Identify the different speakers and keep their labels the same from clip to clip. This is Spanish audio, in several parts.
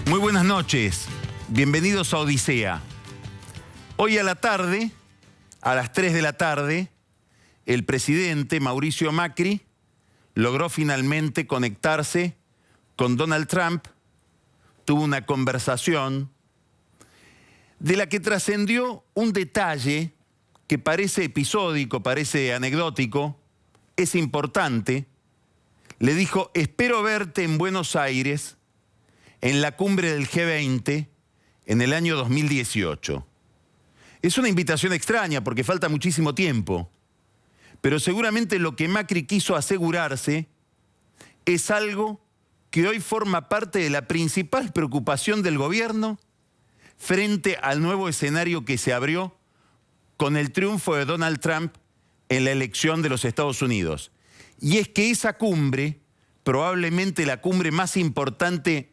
Speaker 1: Muy buenas noches, bienvenidos a Odisea. Hoy a la tarde, a las 3 de la tarde, el presidente Mauricio Macri logró finalmente conectarse con Donald Trump, tuvo una conversación de la que trascendió un detalle que parece episódico, parece anecdótico, es importante. Le dijo: espero verte en Buenos Aires en la cumbre del G20 en el año 2018. Es una invitación extraña porque falta muchísimo tiempo, pero seguramente lo que Macri quiso asegurarse es algo que hoy forma parte de la principal preocupación del gobierno frente al nuevo escenario que se abrió con el triunfo de Donald Trump en la elección de los Estados Unidos. Y es que esa cumbre, probablemente la cumbre más importante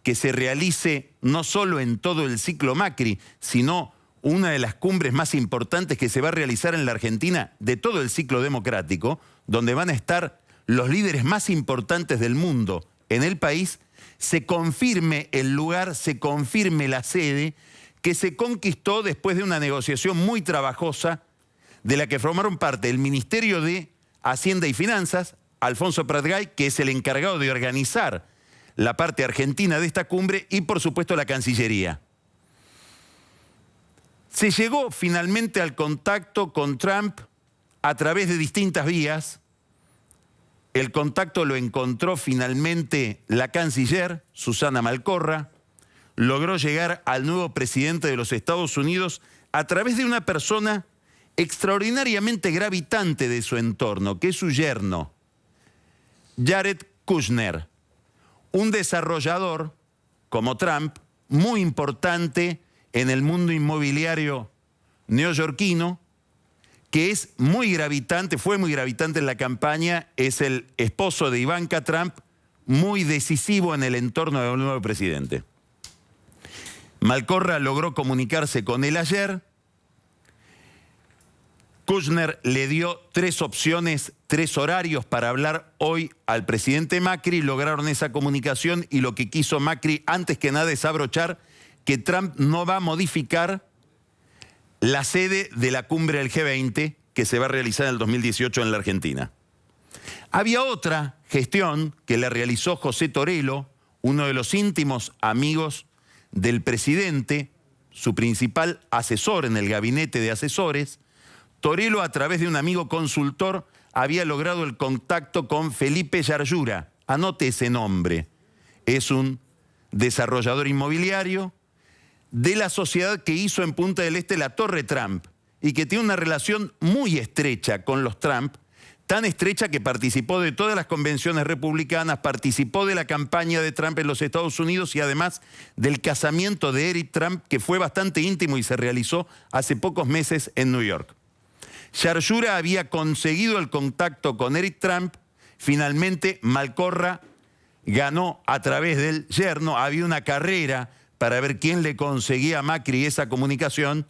Speaker 1: que se realice no solo en todo el ciclo Macri, sino una de las cumbres más importantes que se va a realizar en la Argentina de todo el ciclo democrático, donde van a estar los líderes más importantes del mundo en el país, se confirme el lugar, se confirme la sede que se conquistó después de una negociación muy trabajosa de la que formaron parte el Ministerio de Hacienda y Finanzas, Alfonso Pratgay, que es el encargado de organizar la parte argentina de esta cumbre, y por supuesto la Cancillería. Se llegó finalmente al contacto con Trump a través de distintas vías. El contacto lo encontró finalmente la canciller, Susana Malcorra. Logró llegar al nuevo presidente de los Estados Unidos a través de una persona extraordinariamente gravitante de su entorno, que es su yerno, Jared Kushner, un desarrollador como Trump, muy importante en el mundo inmobiliario neoyorquino, que es muy gravitante, fue muy gravitante en la campaña, es el esposo de Ivanka Trump, muy decisivo en el entorno del nuevo presidente. Malcorra logró comunicarse con él ayer. Kushner le dio 3 opciones, 3 horarios para hablar hoy al presidente Macri. Lograron esa comunicación y lo que quiso Macri, antes que nada, es abrochar que Trump no va a modificar la sede de la cumbre del G20 que se va a realizar en el 2018 en la Argentina. Había otra gestión que la realizó José Torello, uno de los íntimos amigos del presidente, su principal asesor en el gabinete de asesores. Torello, a través de un amigo consultor, había logrado el contacto con Felipe Yarlura. Anote ese nombre. Es un desarrollador inmobiliario de la sociedad que hizo en Punta del Este la Torre Trump y que tiene una relación muy estrecha con los Trump, tan estrecha que participó de todas las convenciones republicanas, participó de la campaña de Trump en los Estados Unidos y además del casamiento de Eric Trump, que fue bastante íntimo y se realizó hace pocos meses en New York. Yarlura había conseguido el contacto con Eric Trump. Finalmente Malcorra ganó a través del yerno. Había una carrera para ver quién le conseguía a Macri esa comunicación,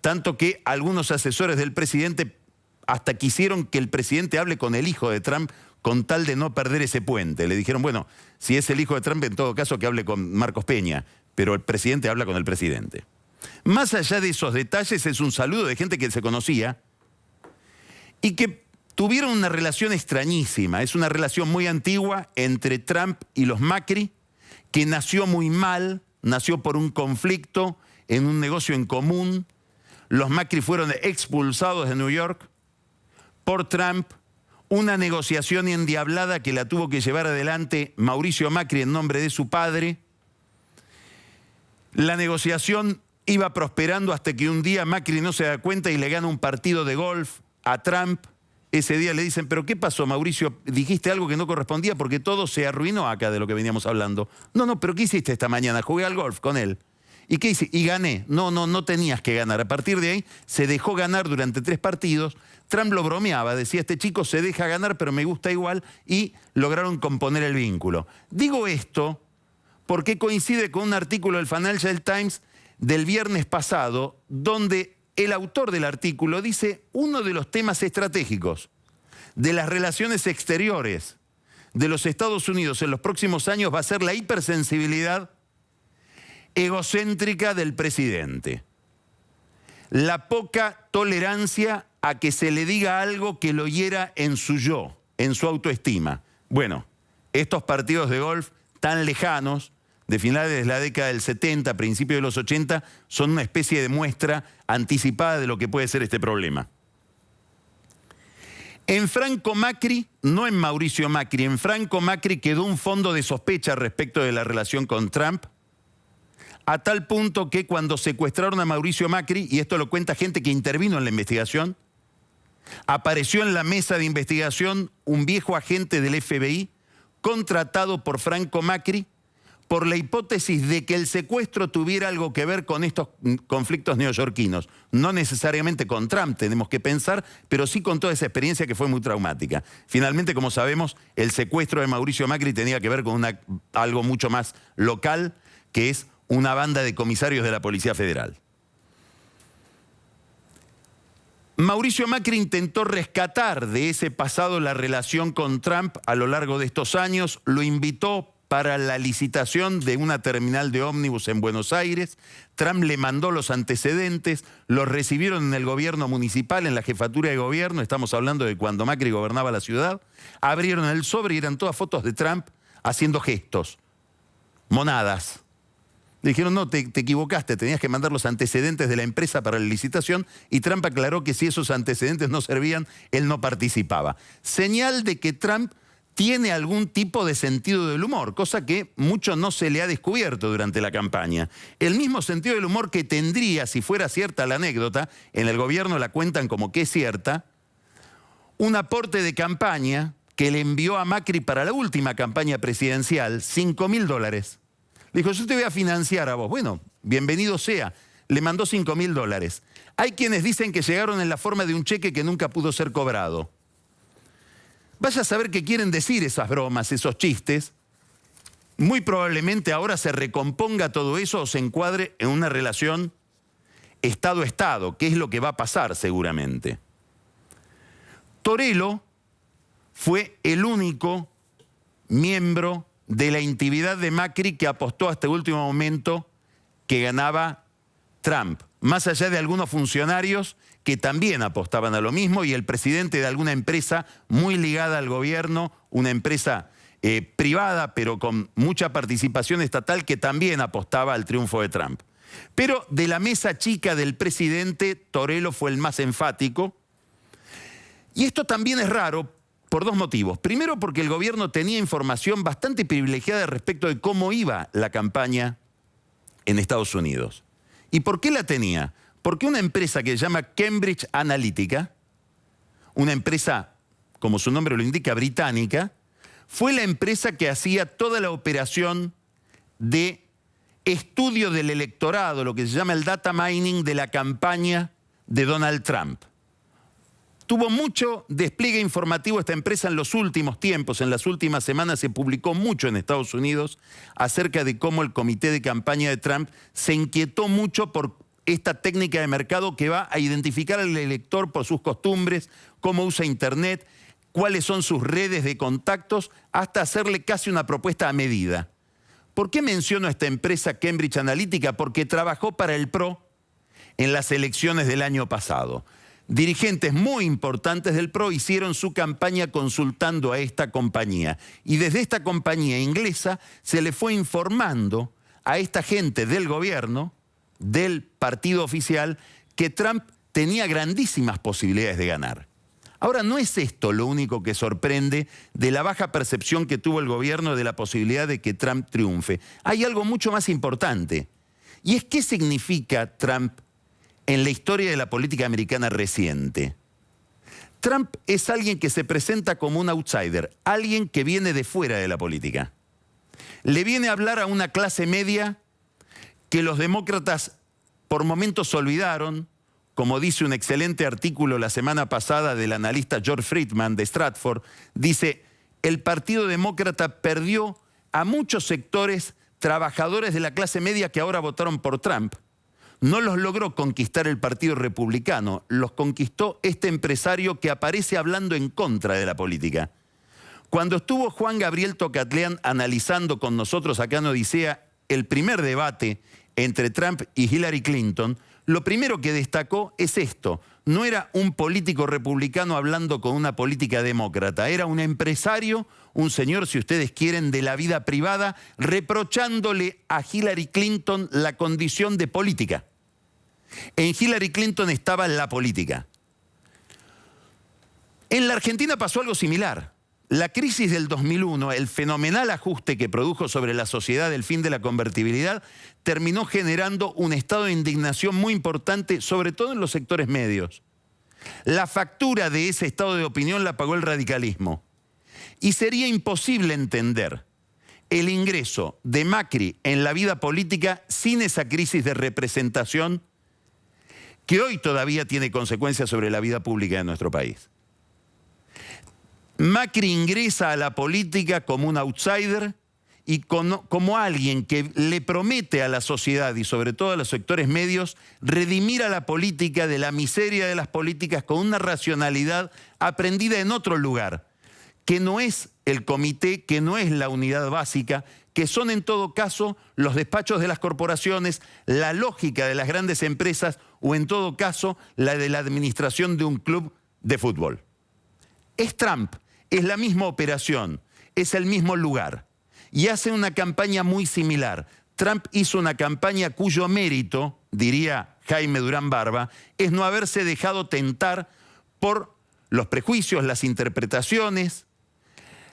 Speaker 1: tanto que algunos asesores del presidente hasta quisieron que el presidente hable con el hijo de Trump con tal de no perder ese puente. Le dijeron, bueno, si es el hijo de Trump, en todo caso que hable con Marcos Peña, pero el presidente habla con el presidente. Más allá de esos detalles, es un saludo de gente que se conocía y que tuvieron una relación extrañísima. Es una relación muy antigua entre Trump y los Macri, que nació muy mal, nació por un conflicto en un negocio en común. Los Macri fueron expulsados de New York por Trump, una negociación endiablada que la tuvo que llevar adelante Mauricio Macri en nombre de su padre. La negociación iba prosperando hasta que un día Macri no se da cuenta y le gana un partido de golf a Trump. Ese día le dicen, ¿pero qué pasó, Mauricio? Dijiste algo que no correspondía porque todo se arruinó acá de lo que veníamos hablando. No, pero ¿qué hiciste esta mañana? Jugué al golf con él. ¿Y qué hice? Y gané. No tenías que ganar. A partir de ahí se dejó ganar durante 3 partidos. Trump lo bromeaba, decía, este chico se deja ganar pero me gusta igual, y lograron componer el vínculo. Digo esto porque coincide con un artículo del Financial Times del viernes pasado, donde el autor del artículo dice uno de los temas estratégicos de las relaciones exteriores de los Estados Unidos en los próximos años va a ser la hipersensibilidad egocéntrica del presidente. La poca tolerancia a que se le diga algo que lo hiera en su yo, en su autoestima. Bueno, estos partidos de golf tan lejanos, de finales de la década del 70, principios de los 80, son una especie de muestra anticipada de lo que puede ser este problema. En Franco Macri, no en Mauricio Macri, en Franco Macri quedó un fondo de sospecha respecto de la relación con Trump, a tal punto que cuando secuestraron a Mauricio Macri, y esto lo cuenta gente que intervino en la investigación, apareció en la mesa de investigación un viejo agente del FBI contratado por Franco Macri por la hipótesis de que el secuestro tuviera algo que ver con estos conflictos neoyorquinos. No necesariamente con Trump, tenemos que pensar, pero sí con toda esa experiencia que fue muy traumática. Finalmente, como sabemos, el secuestro de Mauricio Macri tenía que ver con algo mucho más local, que es una banda de comisarios de la Policía Federal. Mauricio Macri intentó rescatar de ese pasado la relación con Trump a lo largo de estos años, lo invitó para la licitación de una terminal de ómnibus en Buenos Aires. Trump le mandó los antecedentes, los recibieron en el gobierno municipal, en la jefatura de gobierno, estamos hablando de cuando Macri gobernaba la ciudad, abrieron el sobre y eran todas fotos de Trump haciendo gestos, monadas. Le dijeron, no, te equivocaste, tenías que mandar los antecedentes de la empresa para la licitación, y Trump aclaró que si esos antecedentes no servían, él no participaba. Señal de que Trump tiene algún tipo de sentido del humor, cosa que mucho no se le ha descubierto durante la campaña. El mismo sentido del humor que tendría, si fuera cierta la anécdota, en el gobierno la cuentan como que es cierta, un aporte de campaña que le envió a Macri para la última campaña presidencial, $5.000. Le dijo, yo te voy a financiar a vos. Bueno, bienvenido sea. Le mandó $5.000. Hay quienes dicen que llegaron en la forma de un cheque que nunca pudo ser cobrado. Vaya a saber qué quieren decir esas bromas, esos chistes. Muy probablemente ahora se recomponga todo eso o se encuadre en una relación Estado-Estado, que es lo que va a pasar seguramente. Torello fue el único miembro de la intimidad de Macri que apostó hasta el último momento que ganaba Trump, más allá de algunos funcionarios que también apostaban a lo mismo, y el presidente de alguna empresa muy ligada al gobierno, una empresa privada pero con mucha participación estatal, que también apostaba al triunfo de Trump. Pero de la mesa chica del presidente, Torello fue el más enfático, y esto también es raro por dos motivos. Primero, porque el gobierno tenía información bastante privilegiada respecto de cómo iba la campaña en Estados Unidos. ¿Y por qué la tenía? Porque una empresa que se llama Cambridge Analytica, una empresa, como su nombre lo indica, británica, fue la empresa que hacía toda la operación de estudio del electorado, lo que se llama el data mining de la campaña de Donald Trump. Tuvo mucho despliegue informativo esta empresa en los últimos tiempos. En las últimas semanas se publicó mucho en Estados Unidos acerca de cómo el comité de campaña de Trump se inquietó mucho por esta técnica de mercado que va a identificar al elector por sus costumbres, cómo usa Internet, cuáles son sus redes de contactos, hasta hacerle casi una propuesta a medida. ¿Por qué menciono a esta empresa Cambridge Analytica? Porque trabajó para el PRO en las elecciones del año pasado. Dirigentes muy importantes del PRO hicieron su campaña consultando a esta compañía. Y desde esta compañía inglesa se le fue informando a esta gente del gobierno, del partido oficial, que Trump tenía grandísimas posibilidades de ganar. Ahora, no es esto lo único que sorprende de la baja percepción que tuvo el gobierno de la posibilidad de que Trump triunfe. Hay algo mucho más importante. Y es, ¿qué significa Trump en la historia de la política americana reciente? Trump es alguien que se presenta como un outsider, alguien que viene de fuera de la política. Le viene a hablar a una clase media que los demócratas por momentos olvidaron, como dice un excelente artículo la semana pasada del analista George Friedman de Stratford. Dice, el Partido Demócrata perdió a muchos sectores trabajadores de la clase media que ahora votaron por Trump. No los logró conquistar el Partido Republicano, los conquistó este empresario que aparece hablando en contra de la política. Cuando estuvo Juan Gabriel Tocatlián analizando con nosotros acá en Odisea el primer debate entre Trump y Hillary Clinton, lo primero que destacó es esto. No era un político republicano hablando con una política demócrata, era un empresario, un señor, si ustedes quieren, de la vida privada, reprochándole a Hillary Clinton la condición de política. En Hillary Clinton estaba la política. En la Argentina pasó algo similar. La crisis del 2001, el fenomenal ajuste que produjo sobre la sociedad el fin de la convertibilidad, terminó generando un estado de indignación muy importante, sobre todo en los sectores medios. La factura de ese estado de opinión la pagó el radicalismo. Y sería imposible entender el ingreso de Macri en la vida política sin esa crisis de representación que hoy todavía tiene consecuencias sobre la vida pública de nuestro país. Macri ingresa a la política como un outsider y como alguien que le promete a la sociedad y sobre todo a los sectores medios redimir a la política de la miseria de las políticas con una racionalidad aprendida en otro lugar, que no es el comité, que no es la unidad básica, que son en todo caso los despachos de las corporaciones, la lógica de las grandes empresas o en todo caso la de la administración de un club de fútbol. Es Trump. Es la misma operación, es el mismo lugar y hace una campaña muy similar. Trump hizo una campaña cuyo mérito, diría Jaime Durán Barba, es no haberse dejado tentar por los prejuicios, las interpretaciones,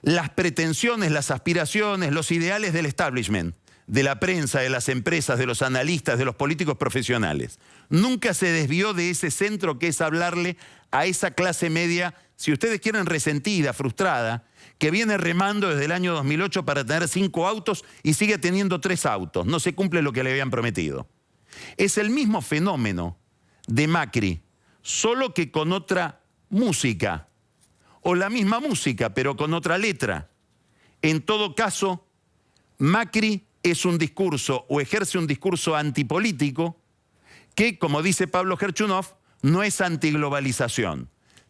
Speaker 1: las pretensiones, las aspiraciones, los ideales del establishment, de la prensa, de las empresas, de los analistas, de los políticos profesionales. Nunca se desvió de ese centro que es hablarle a esa clase media, si ustedes quieren, resentida, frustrada, que viene remando desde el año 2008 para tener 5 autos y sigue teniendo 3 autos. No se cumple lo que le habían prometido. Es el mismo fenómeno de Macri, solo que con otra música, o la misma música, pero con otra letra. En todo caso, Macri es un discurso o ejerce un discurso antipolítico que, como dice Pablo Gerchunov, no es antiglobalización.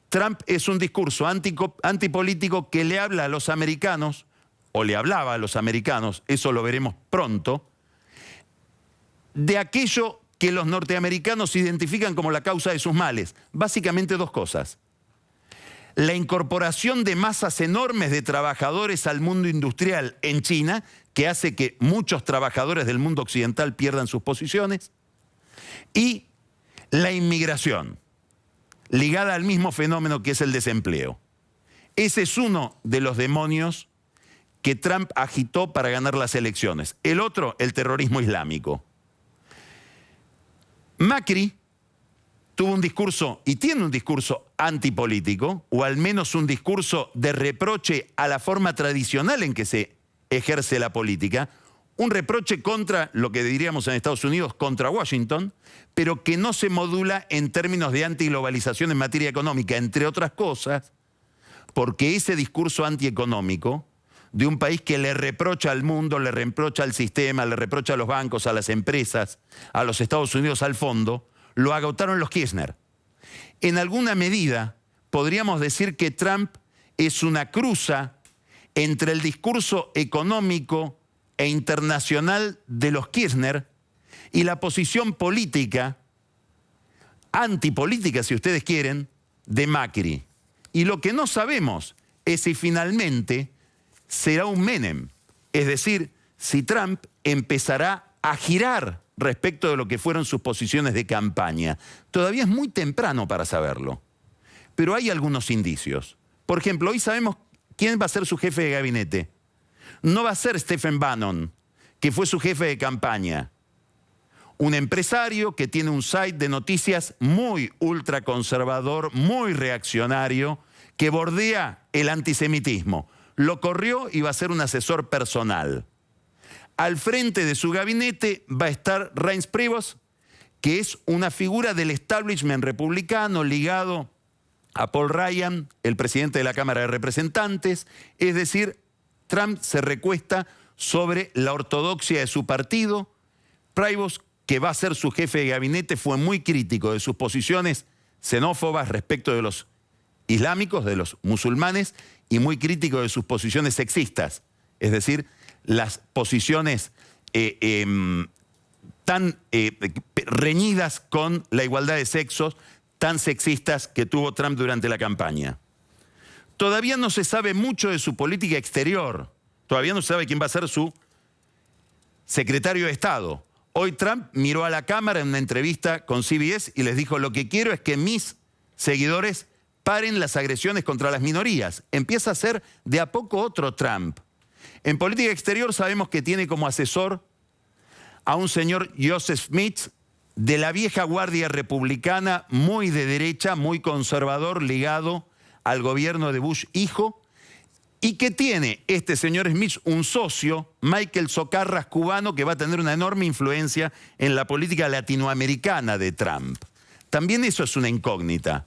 Speaker 1: Trump es un discurso antipolítico que le habla a los americanos, o le hablaba a los americanos, eso lo veremos pronto, de aquello que los norteamericanos identifican como la causa de sus males. Básicamente 2 cosas. La incorporación de masas enormes de trabajadores al mundo industrial en China, que hace que muchos trabajadores del mundo occidental pierdan sus posiciones, y la inmigración, ligada al mismo fenómeno que es el desempleo. Ese es uno de los demonios que Trump agitó para ganar las elecciones. El otro, el terrorismo islámico. Macri tuvo un discurso, y tiene un discurso antipolítico, o al menos un discurso de reproche a la forma tradicional en que se ejerce la política, un reproche contra, lo que diríamos en Estados Unidos, contra Washington, pero que no se modula en términos de antiglobalización en materia económica, entre otras cosas, porque ese discurso antieconómico de un país que le reprocha al mundo, le reprocha al sistema, le reprocha a los bancos, a las empresas, a los Estados Unidos al fondo, lo agotaron los Kirchner. En alguna medida podríamos decir que Trump es una cruza entre el discurso económico e internacional de los Kirchner y la posición política, antipolítica si ustedes quieren, de Macri. Y lo que no sabemos es si finalmente será un Menem, es decir, si Trump empezará a girar respecto de lo que fueron sus posiciones de campaña. Todavía es muy temprano para saberlo, pero hay algunos indicios. Por ejemplo, hoy sabemos quién va a ser su jefe de gabinete. No va a ser Stephen Bannon, que fue su jefe de campaña. Un empresario que tiene un site de noticias muy ultraconservador, muy reaccionario, que bordea el antisemitismo. Lo corrió y va a ser un asesor personal. Al frente de su gabinete va a estar Reince Priebus, que es una figura del establishment republicano ligado a Paul Ryan, el presidente de la Cámara de Representantes. Es decir, Trump se recuesta sobre la ortodoxia de su partido. Priebus, que va a ser su jefe de gabinete, fue muy crítico de sus posiciones xenófobas respecto de los islámicos, de los musulmanes, y muy crítico de sus posiciones sexistas, es decir, las posiciones tan reñidas con la igualdad de sexos, tan sexistas que tuvo Trump durante la campaña. Todavía no se sabe mucho de su política exterior. Todavía no se sabe quién va a ser su secretario de Estado. Hoy Trump miró a la cámara en una entrevista con CBS y les dijo: lo que quiero es que mis seguidores paren las agresiones contra las minorías. Empieza a ser de a poco otro Trump. En política exterior sabemos que tiene como asesor a un señor Joseph Smith, de la vieja guardia republicana, muy de derecha, muy conservador, ligado al gobierno de Bush hijo, y que tiene este señor Smith un socio, Michael Socarras, cubano, que va a tener una enorme influencia en la política latinoamericana de Trump. También eso es una incógnita.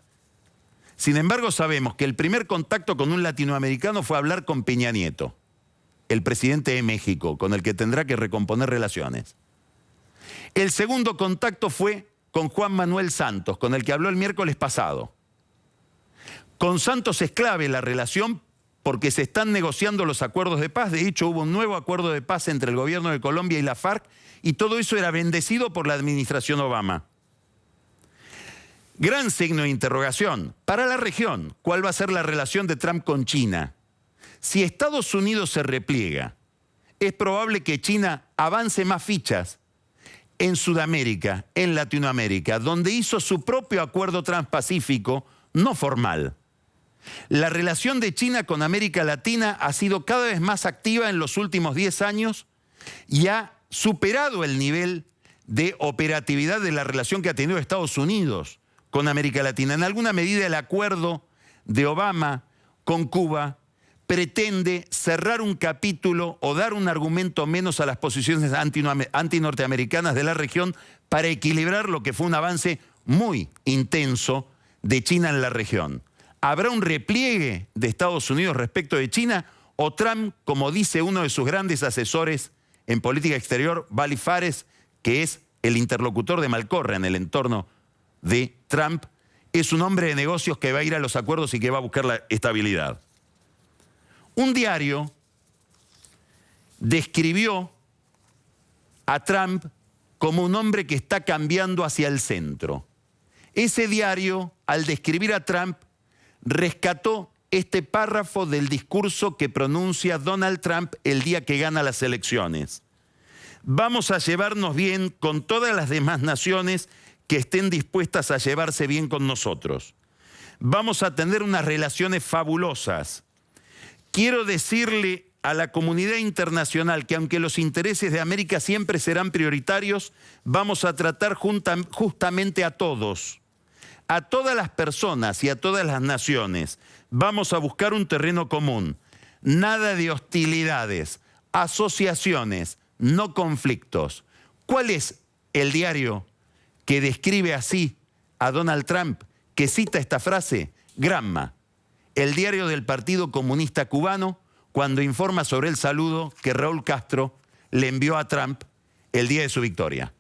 Speaker 1: Sin embargo, sabemos que el primer contacto con un latinoamericano fue hablar con Peña Nieto, el presidente de México, con el que tendrá que recomponer relaciones. El segundo contacto fue con Juan Manuel Santos, con el que habló el miércoles pasado. Con Santos es clave la relación porque se están negociando los acuerdos de paz. De hecho, hubo un nuevo acuerdo de paz entre el gobierno de Colombia y la FARC, y todo eso era bendecido por la administración Obama. Gran signo de interrogación para la región: ¿cuál va a ser la relación de Trump con China? Si Estados Unidos se repliega, es probable que China avance más fichas en Sudamérica, en Latinoamérica, donde hizo su propio acuerdo transpacífico no formal. La relación de China con América Latina ha sido cada vez más activa en los últimos 10 años y ha superado el nivel de operatividad de la relación que ha tenido Estados Unidos con América Latina. En alguna medida el acuerdo de Obama con Cuba pretende cerrar un capítulo o dar un argumento menos a las posiciones antinorteamericanas de la región para equilibrar lo que fue un avance muy intenso de China en la región. ¿Habrá un repliegue de Estados Unidos respecto de China, o Trump, como dice uno de sus grandes asesores en política exterior, Vali Fares, que es el interlocutor de Malcorra en el entorno de Trump, es un hombre de negocios que va a ir a los acuerdos y que va a buscar la estabilidad? Un diario describió a Trump como un hombre que está cambiando hacia el centro. Ese diario, al describir a Trump, rescató este párrafo del discurso que pronuncia Donald Trump el día que gana las elecciones: vamos a llevarnos bien con todas las demás naciones que estén dispuestas a llevarse bien con nosotros. Vamos a tener unas relaciones fabulosas. Quiero decirle a la comunidad internacional que, aunque los intereses de América siempre serán prioritarios, vamos a tratar justamente a todos, a todas las personas y a todas las naciones. Vamos a buscar un terreno común. Nada de hostilidades, asociaciones, no conflictos. ¿Cuál es el diario que describe así a Donald Trump, que cita esta frase? Gramma, el diario del Partido Comunista Cubano, cuando informa sobre el saludo que Raúl Castro le envió a Trump el día de su victoria.